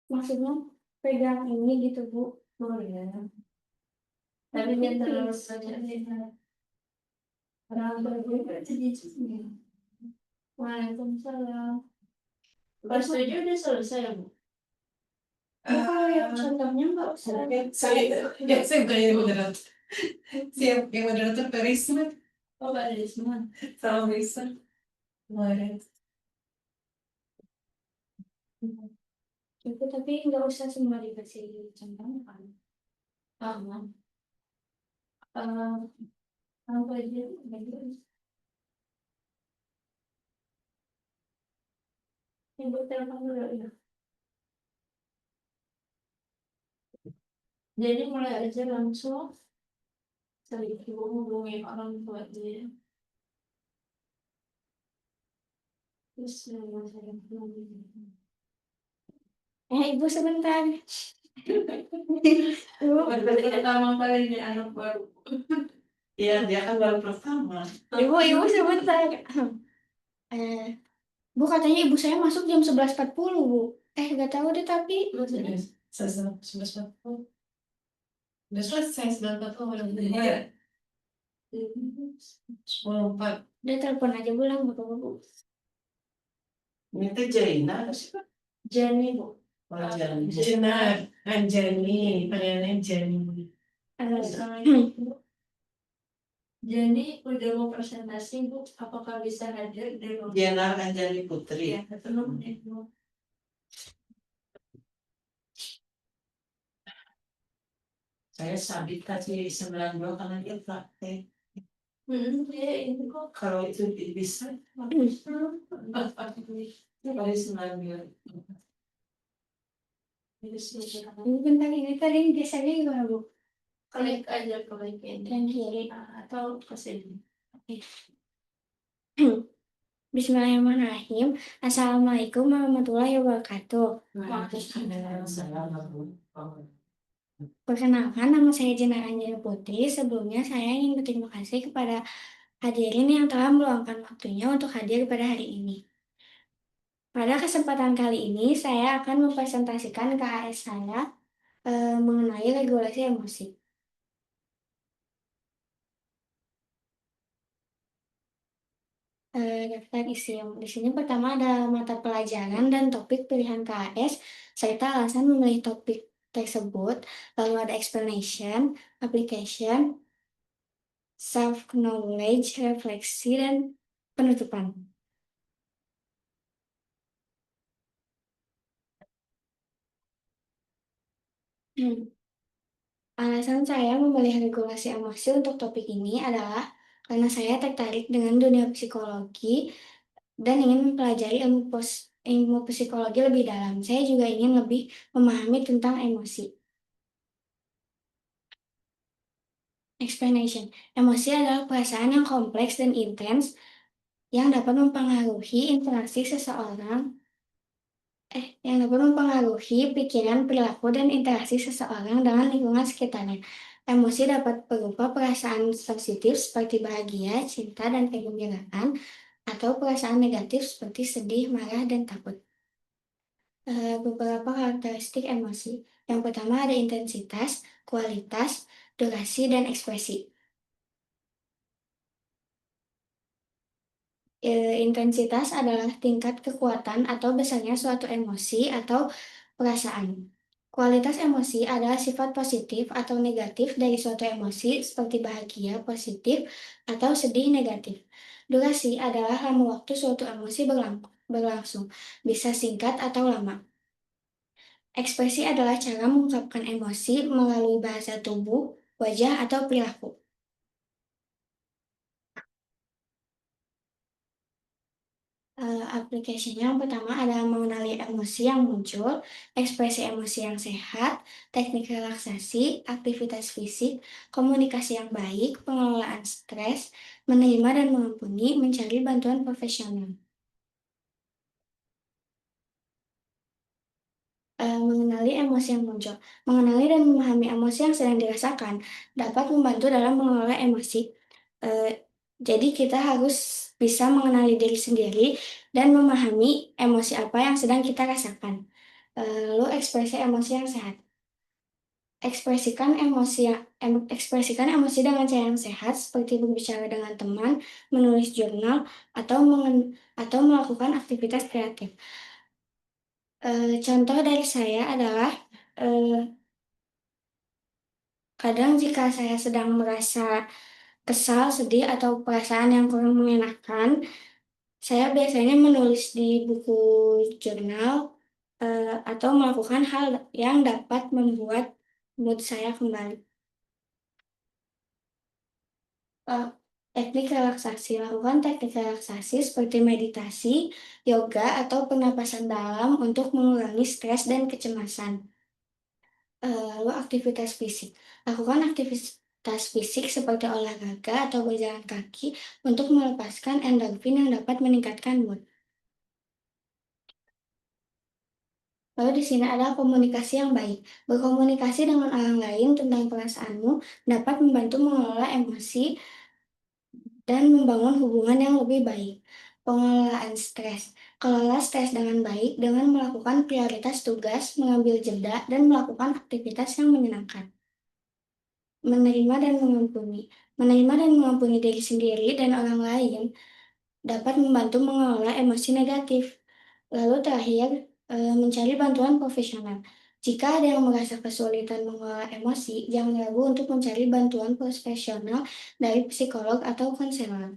Maksudnya pegang ini gitu, Bu. Oh ya. Tapi dia terlalu saja orang berbeda jadi cumi. Waalaikumsalam. Pas setuju udah selesai ya, Bu? Kalau yang contohnya nggak usah. Saya bukan yang moderator. Siap, yang moderator Karisma. Oh, Mbak Risma. Salam Risma. Kemarin. Itu tapi nggak usah semua dikasih contohnya kan. Aman. Apa aja? Ibu telepon dulu ya. Jadi mulai aja langsung saling hubungi orang tua dia. Terus saya Ibu sebentar. Ibu, berarti pertama kalinya anak baru. Iya, dia kan baru pertama. ibu sebentar. Bu katanya ibu saya masuk jam 11.40, Bu. Nggak tahu deh tapi. Saya sudah selesai 9.40. Iya. 10.4. Udah telepon aja pulang, Bu. Ini tuh Jaina apa sih, Pak? Jenny, Bu. Oh, Jenny. Jenar. Jenny. Panggilnya Jenny. Jadi udah mau presentasi, Bu. Apakah bisa hadir di rumah? Jenar Anjani Putri. Ya, belum. Saya sabit tadi 92 karena dia praktek. Ya, ini kok kalau itu bisa. Kali 92. Bentar ini tadi gesernya gimana, Bu? Klik aja klik ini. Dan kiri. Atau ke sini. Bismillahirrahmanirrahim. Assalamualaikum warahmatullahi wabarakatuh. Perkenalkan, nama saya Jenar Anjani Putri. Sebelumnya saya ingin berterima kasih kepada hadirin yang telah meluangkan waktunya untuk hadir pada hari ini. Pada kesempatan kali ini, saya akan mempresentasikan KHS saya mengenai regulasi emosi. Daftar isi yang di sini pertama ada mata pelajaran dan topik pilihan KHS, serta alasan memilih topik tersebut, lalu ada explanation, application, self-knowledge, refleksi, dan penutupan. Alasan saya memilih regulasi emosi untuk topik ini adalah karena saya tertarik dengan dunia psikologi dan ingin mempelajari ilmu psikologi lebih dalam. Saya juga ingin lebih memahami tentang emosi. Explanation. Emosi adalah perasaan yang kompleks dan intens yang dapat mempengaruhi interaksi pikiran, perilaku, dan interaksi seseorang dengan lingkungan sekitarnya. Emosi dapat berupa perasaan positif seperti bahagia, cinta, dan kegembiraan, atau perasaan negatif seperti sedih, marah, dan takut. Beberapa karakteristik emosi. Yang pertama ada intensitas, kualitas, durasi, dan ekspresi. Intensitas adalah tingkat kekuatan atau besarnya suatu emosi atau perasaan. Kualitas emosi adalah sifat positif atau negatif dari suatu emosi seperti bahagia positif atau sedih negatif. Durasi adalah lama waktu suatu emosi berlangsung, bisa singkat atau lama. Ekspresi adalah cara mengungkapkan emosi melalui bahasa tubuh, wajah, atau perilaku. Aplikasinya yang pertama adalah mengenali emosi yang muncul, ekspresi emosi yang sehat, teknik relaksasi, aktivitas fisik, komunikasi yang baik, pengelolaan stres, menerima dan mengampuni, mencari bantuan profesional. Mengenali emosi yang muncul. Mengenali dan memahami emosi yang sedang dirasakan dapat membantu dalam mengelola emosi. Jadi kita harus bisa mengenali diri sendiri dan memahami emosi apa yang sedang kita rasakan. Lalu ekspresi emosi yang sehat. Ekspresikan emosi dengan cara yang sehat, seperti berbicara dengan teman, menulis jurnal, atau melakukan aktivitas kreatif. Contoh dari saya adalah eh, kadang jika saya sedang merasa kesal, sedih, atau perasaan yang kurang mengenakan, saya biasanya menulis di buku jurnal atau melakukan hal yang dapat membuat mood saya kembali. Eh, Teknik relaksasi. Lakukan teknik relaksasi seperti meditasi, yoga, atau pernapasan dalam untuk mengurangi stres dan kecemasan. Lalu aktivitas fisik. Lakukan aktivitas fisik seperti olahraga atau berjalan kaki untuk melepaskan endorfin yang dapat meningkatkan mood. Lalu di sini ada komunikasi yang baik. Berkomunikasi dengan orang lain tentang perasaanmu dapat membantu mengelola emosi dan membangun hubungan yang lebih baik. Pengelolaan stres. Kelola stres dengan baik dengan melakukan prioritas tugas, mengambil jeda, dan melakukan aktivitas yang menyenangkan. Menerima dan mengampuni. Menerima dan mengampuni diri sendiri dan orang lain dapat membantu mengelola emosi negatif. Lalu terakhir, mencari bantuan profesional. Jika ada yang merasa kesulitan mengelola emosi, jangan ragu untuk mencari bantuan profesional dari psikolog atau konselor.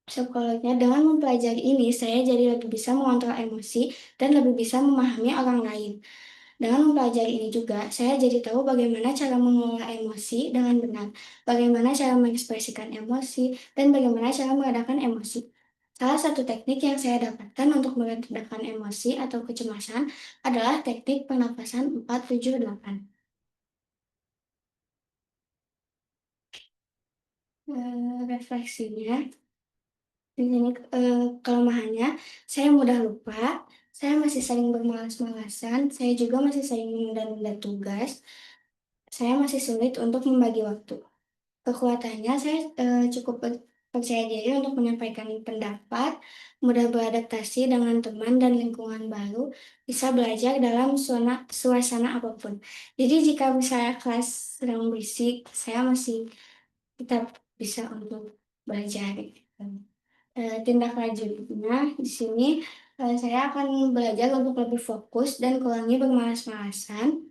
Psikolognya, dengan mempelajari ini, saya jadi lebih bisa mengontrol emosi dan lebih bisa memahami orang lain. Dengan mempelajari ini juga, saya jadi tahu bagaimana cara mengelola emosi dengan benar, bagaimana cara mengekspresikan emosi, dan bagaimana cara meredakan emosi. Salah satu teknik yang saya dapatkan untuk meredakan emosi atau kecemasan adalah teknik pernapasan 4-7-8. Refleksinya, di sini kelemahannya, saya mudah lupa, saya masih sering bermalas-malasan, saya juga masih sering menunda-nunda tugas, saya masih sulit untuk membagi waktu. Kekuatannya, saya cukup percaya diri untuk menyampaikan pendapat, mudah beradaptasi dengan teman dan lingkungan baru, bisa belajar dalam suasana apapun. Jadi jika misalnya kelas sedang berisik, saya masih tetap bisa untuk belajar. Gitu. Tindak lanjutnya di sini saya akan belajar untuk lebih fokus dan kurangi bermalas-malasan,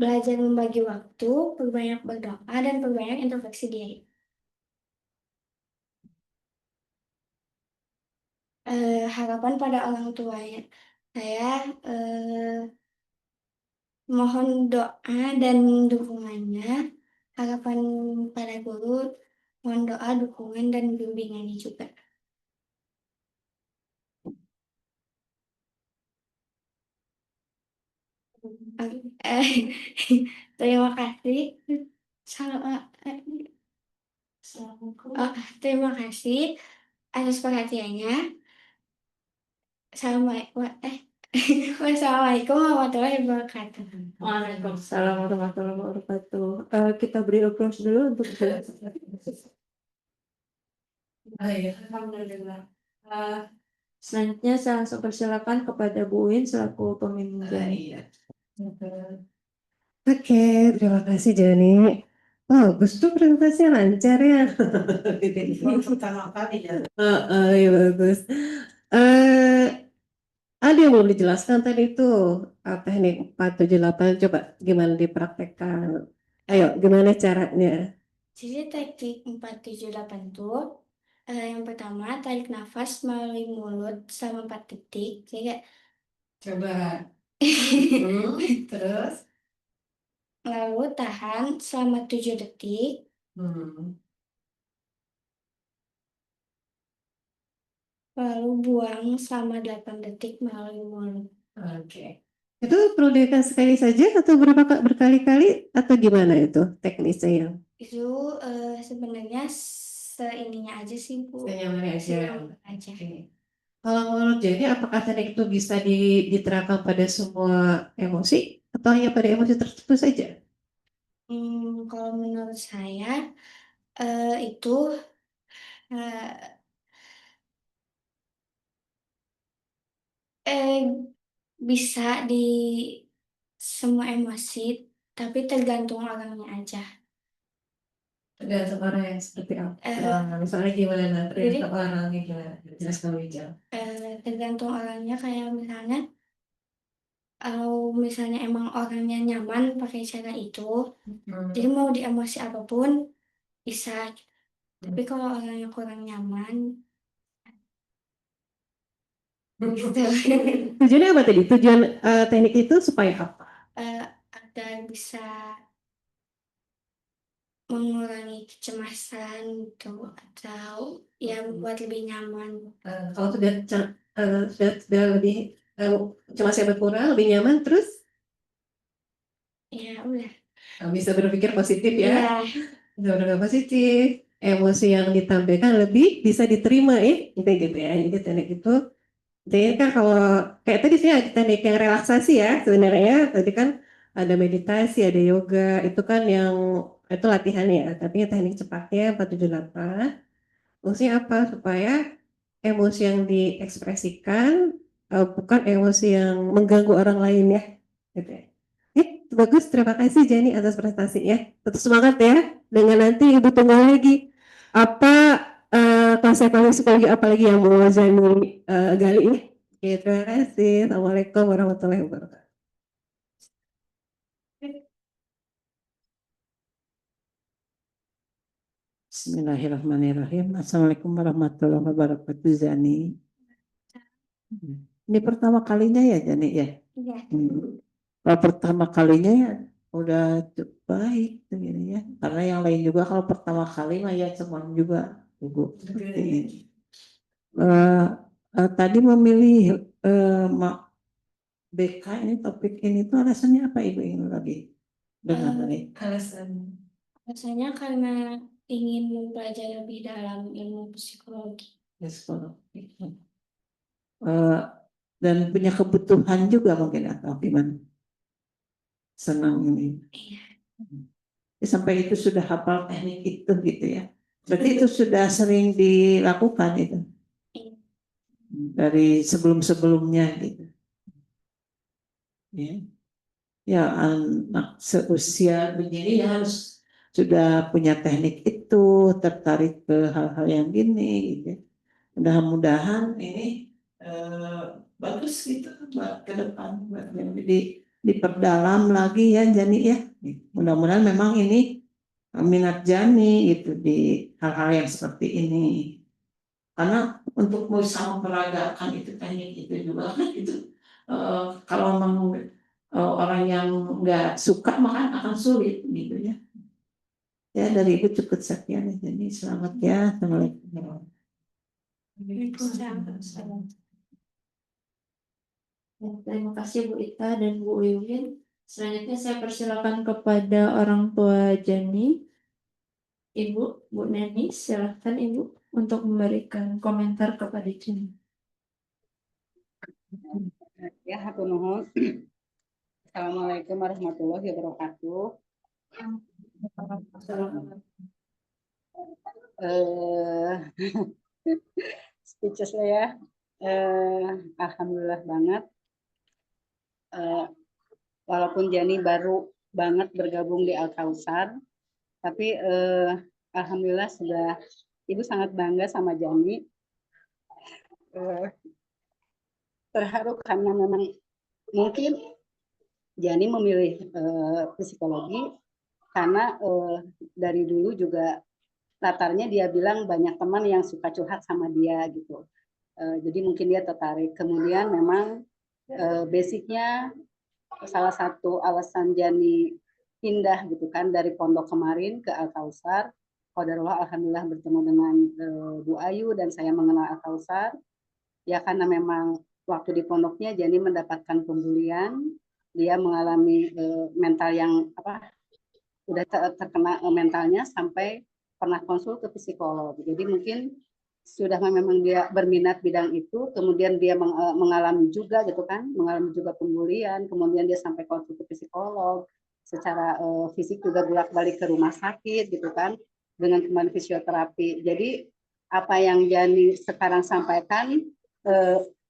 belajar membagi waktu, perbanyak berdoa, dan perbanyak introspeksi diri. Harapan pada orang tua ya. Saya mohon doa dan dukungannya. Harapan pada guru, mohon doa, dukungan, dan bimbingannya juga. Eh, terima kasih. Salam, oh, terima kasih atas perhatiannya. Assalamualaikum. Wassalamualaikum warahmatullahi wabarakatuh. Waalaikumsalam warahmatullahi wabarakatuh. Kita beri applause dulu untuk iya. Alhamdulillah. Eh, Selanjutnya saya langsung persilakan kepada Bu Win selaku pemimpin. Iya. Oke, terima kasih Joni. Oh, Gus tuh presentasinya lancar ya. Pertama kali ya. Ya bagus. Eh, ada yang belum dijelaskan tadi itu teknik 478. Coba gimana dipraktekkan? Ayo, gimana caranya? Jadi teknik 4-7-8 itu yang pertama tarik nafas melalui mulut selama 4 detik. Jadi kayak Coba. Terus. lalu tahan selama 7 detik. Hmm. Lalu buang selama 8 detik melalui mulut. Oke. Itu perlu dilakukan sekali saja atau berkali-kali atau gimana itu teknisnya? Itu sebenarnya seininya aja sih Bu. Senyamannya aja. Senyaman aja. Oke. Kalau menurut Jenny, apakah teknik itu bisa diterapkan pada semua emosi atau hanya pada emosi tertentu saja? Kalau menurut saya itu eh, Eh, bisa di semua emosi, tapi tergantung orangnya aja. Tergantung orang yang seperti apa. Eh, Misalnya gimana? jadi Tergantung orangnya gimana? Jelaskan lebih jauh. tergantung orangnya, kayak misalnya kalau misalnya emang orangnya nyaman pakai cara itu, jadi mau di emosi apapun bisa. Tapi kalau orangnya kurang nyaman, gitu. Tujuannya apa tadi? Tujuan teknik itu supaya apa? Agar bisa mengurangi kecemasan gitu, atau ya buat lebih nyaman. Kalau sudah lebih cemasnya berkurang, lebih nyaman, terus Ya udah. bisa berpikir positif ya. Iya. Bisa berpikir positif. Emosi yang ditampilkan lebih bisa diterima ya. Gitu gitu ya. Jadi teknik itu. Jadi kan kalau kayak tadi sih ada teknik yang relaksasi ya sebenarnya. Tadi kan ada meditasi, ada yoga. Itu kan yang itu latihan ya. Tapi teknik cepatnya 478. Fungsinya apa? Supaya emosi yang diekspresikan bukan emosi yang mengganggu orang lain ya. Gitu ya. Bagus, terima kasih Jenny atas prestasinya. Tetap semangat ya. Dengan nanti Ibu tunggu lagi apa konsep-konsep psikologi apa lagi yang mau Jenny gali ya. Oke, terima kasih. Assalamualaikum warahmatullahi wabarakatuh. Bismillahirrahmanirrahim. Assalamualaikum warahmatullahi wabarakatuh, Zani. Ini pertama kalinya ya, Zani ya? Iya. Kalau pertama kalinya ya udah cukup baik begini ya. Karena yang lain juga kalau pertama kali mah ya cuman juga Ibu. Tadi memilih BK ini topik ini tuh alasannya apa Ibu ingin lagi dengar Eh, ini? Alasan Rasanya karena ingin mempelajari lebih dalam ilmu psikologi. Psikologi. Dan punya kebutuhan juga mungkin atau gimana? Senang ini. Iya. Sampai itu sudah hafal teknik itu gitu ya. Berarti itu sudah sering dilakukan itu Iya. dari sebelum-sebelumnya gitu. Ya, ya anak seusia begini ya harus sudah punya teknik itu, tertarik ke hal-hal yang gini gitu. Mudah-mudahan ini eh, bagus gitu buat ke depan, buat jadi diperdalam lagi ya Jani ya. Mudah-mudahan memang ini minat Jani gitu di hal-hal yang seperti ini. Karena untuk bisa memperagakan itu teknik itu juga kan itu kalau memang orang yang nggak suka maka akan sulit gitu ya. Ya dari Ibu cukup sekian ya. Jadi selamat ya. Assalamualaikum. Waalaikumsalam. Ya, terima kasih Bu Ita dan Bu Uyun. Selanjutnya saya persilakan kepada orang tua Jani, Ibu, Bu Neni, silakan Ibu untuk memberikan komentar kepada Jani. Ya, hatur nuhun. Assalamualaikum warahmatullahi wabarakatuh. Speechless lah ya. Alhamdulillah banget. Walaupun Jani baru banget bergabung di Al-Kausar, tapi alhamdulillah sudah Ibu sangat bangga sama Jani. Terharu karena memang mungkin Jani memilih psikologi karena dari dulu juga latarnya dia bilang banyak teman yang suka curhat sama dia gitu. Jadi mungkin dia tertarik. Kemudian memang basicnya salah satu alasan Jani pindah gitu kan dari pondok kemarin ke Al-Kausar. Qadarullah alhamdulillah bertemu dengan Bu Ayu dan saya mengenal Al-Kausar. Ya karena memang waktu di pondoknya Jani mendapatkan pembulian, dia mengalami mental yang udah terkena mentalnya sampai pernah konsul ke psikolog. Jadi mungkin sudah memang dia berminat bidang itu, kemudian dia mengalami juga gitu kan, mengalami juga pembulian, kemudian dia sampai konsul ke psikolog, secara fisik juga bolak-balik ke rumah sakit gitu kan, dengan kembali fisioterapi. Jadi apa yang Jani sekarang sampaikan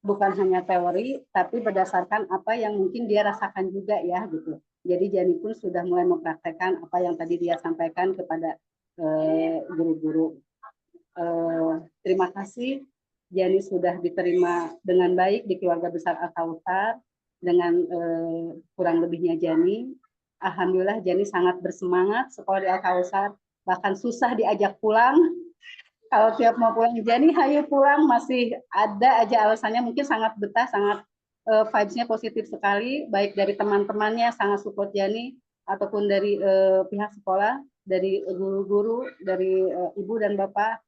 bukan hanya teori, tapi berdasarkan apa yang mungkin dia rasakan juga ya gitu. Jadi Jani pun sudah mulai mempraktekkan apa yang tadi dia sampaikan kepada guru-guru. Terima kasih, Jani sudah diterima dengan baik di keluarga besar Al-Kautsar dengan kurang lebihnya Jani. Alhamdulillah Jani sangat bersemangat sekolah di Al-Kautsar, bahkan susah diajak pulang. Kalau tiap mau pulang, Jani hayu pulang, masih ada aja alasannya, mungkin sangat betah, sangat vibes-nya positif sekali, baik dari teman-temannya sangat support Jani, ataupun dari pihak sekolah, dari guru-guru, dari ibu dan bapak.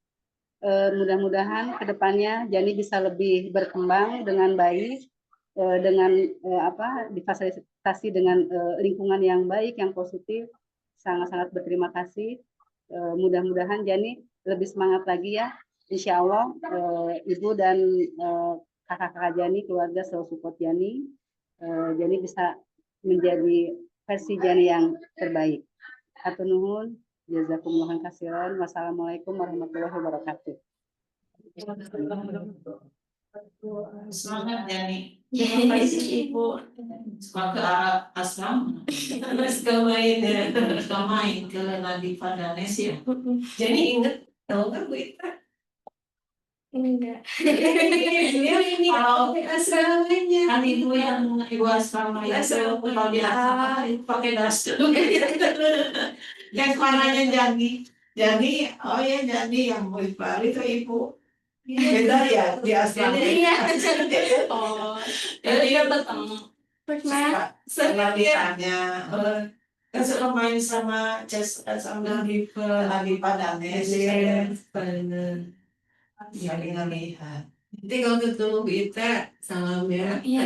Mudah-mudahan kedepannya Jani bisa lebih berkembang dengan baik, dengan difasilitasi dengan lingkungan yang baik, yang positif. Sangat-sangat berterima kasih. Mudah-mudahan Jani lebih semangat lagi ya. Insya Allah ibu dan kakak-kakak Jani, keluarga selalu support Jani. Jani bisa menjadi versi Jani yang terbaik. Hatur nuhun. Jazakumullah khairan. Wassalamualaikum warahmatullahi wabarakatuh. Semangat Jani. Terima kasih Ibu. Semoga asrama. Terus main ke Nadifa dan Nesia. Jadi inget tahu nggak Bu Ita? Enggak. Ini asramanya. Kan ibu asrama ya. Kalau di asrama pakai daster. Yang warnanya Jani, oh ya Jani yang Bu Ita itu ibu. Beda ya di asrama. Oh, Jadi Pernah. setelah ditanya, kan suka main sama Nadifa dan Nesia. Saling ngelihat. Nanti kalau ketemu kita salam ya. Iya.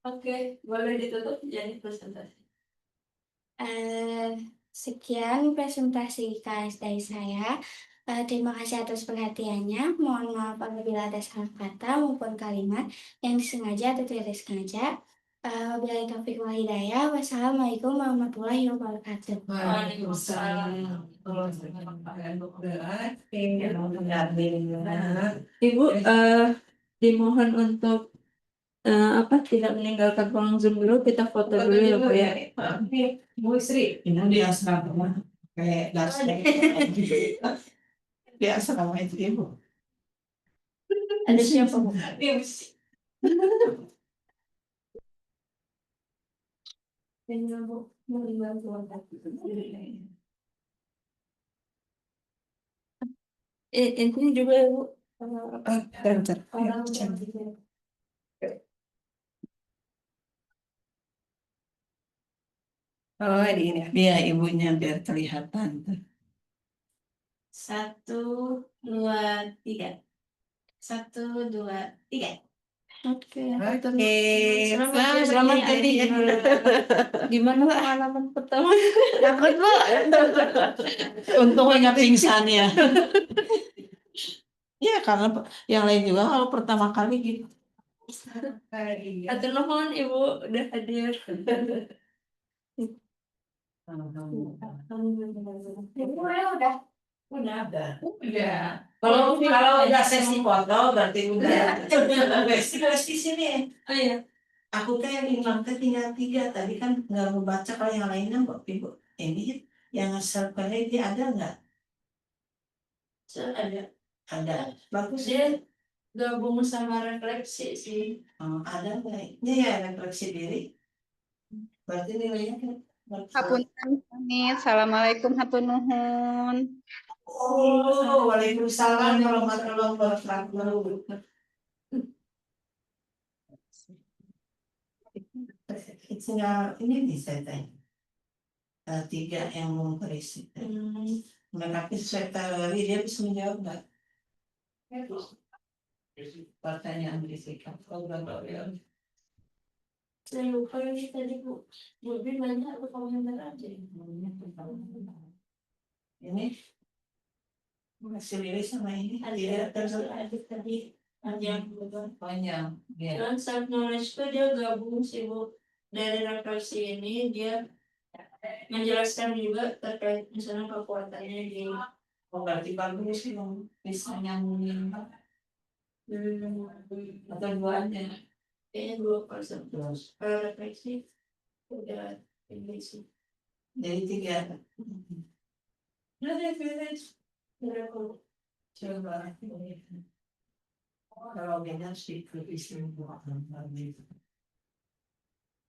Oke, boleh ditutup jadi presentasi. Sekian presentasi KS dari saya. Terima kasih atas perhatiannya. Mohon maaf apabila ada salah kata maupun kalimat yang disengaja atau tidak disengaja. Wabillahi taufiq wal hidayah. Wassalamualaikum warahmatullahi wabarakatuh. Waalaikumsalam. Ibu, dimohon untuk tidak meninggalkan ruang Zoom dulu, kita foto dulu ya Bu ya. Bu Sri, ini di asrama kayak daster. Di asrama itu ibu. Ada siapa Bu? Ini juga ya Bu. Oh, ini ya. Iya ibunya biar kelihatan. 1, 2, 3. 1, 2, 3. Oke. Selamat jadi. Gimana pengalaman pertama? Takut Bu. Untung nggak pingsan ya. Ya karena yang lain juga kalau pertama kali gitu. Atur nuhun Ibu udah hadir. Ibu udah. Udah. Kalau udah sesi foto berarti udah. Di sini. Oh iya. Aku teh yang hilang teh tinggal 3 tadi kan nggak membaca kalau yang lainnya kok ibu. Ini yang survei dia ada nggak? Ada. Ada. Bagus Dia gabung sama refleksi sih. ada nggak? Ini ya refleksi diri. Berarti nilainya kan. Hapunten pamit. Assalamualaikum hatur nuhun. Oh, waalaikumsalam warahmatullahi wabarakatuh. Tinggal ini bisa tanya. 3 yang mau berisi. Tapi sesuai teori dia bisa menjawab nggak? Pertanyaan berisikan. Kalau nggak tahu ya. Saya lupa ini tadi Bu. Lebih banyak atau komentar aja. Ini hasil diri sama ini Ada tadi panjang panjang. dan self knowledge itu dia gabung sih Bu. Dari refleksi ini dia menjelaskan juga terkait misalnya kekuatannya di Oh, berarti bagus yung bisa nyambungin ba? Atau duanya? Kayaknya 2%. Kalau refleksi udah tinggi sih. Jadi 3. Nah, referensi. Coba. Kalau beda sih, lebih sering buat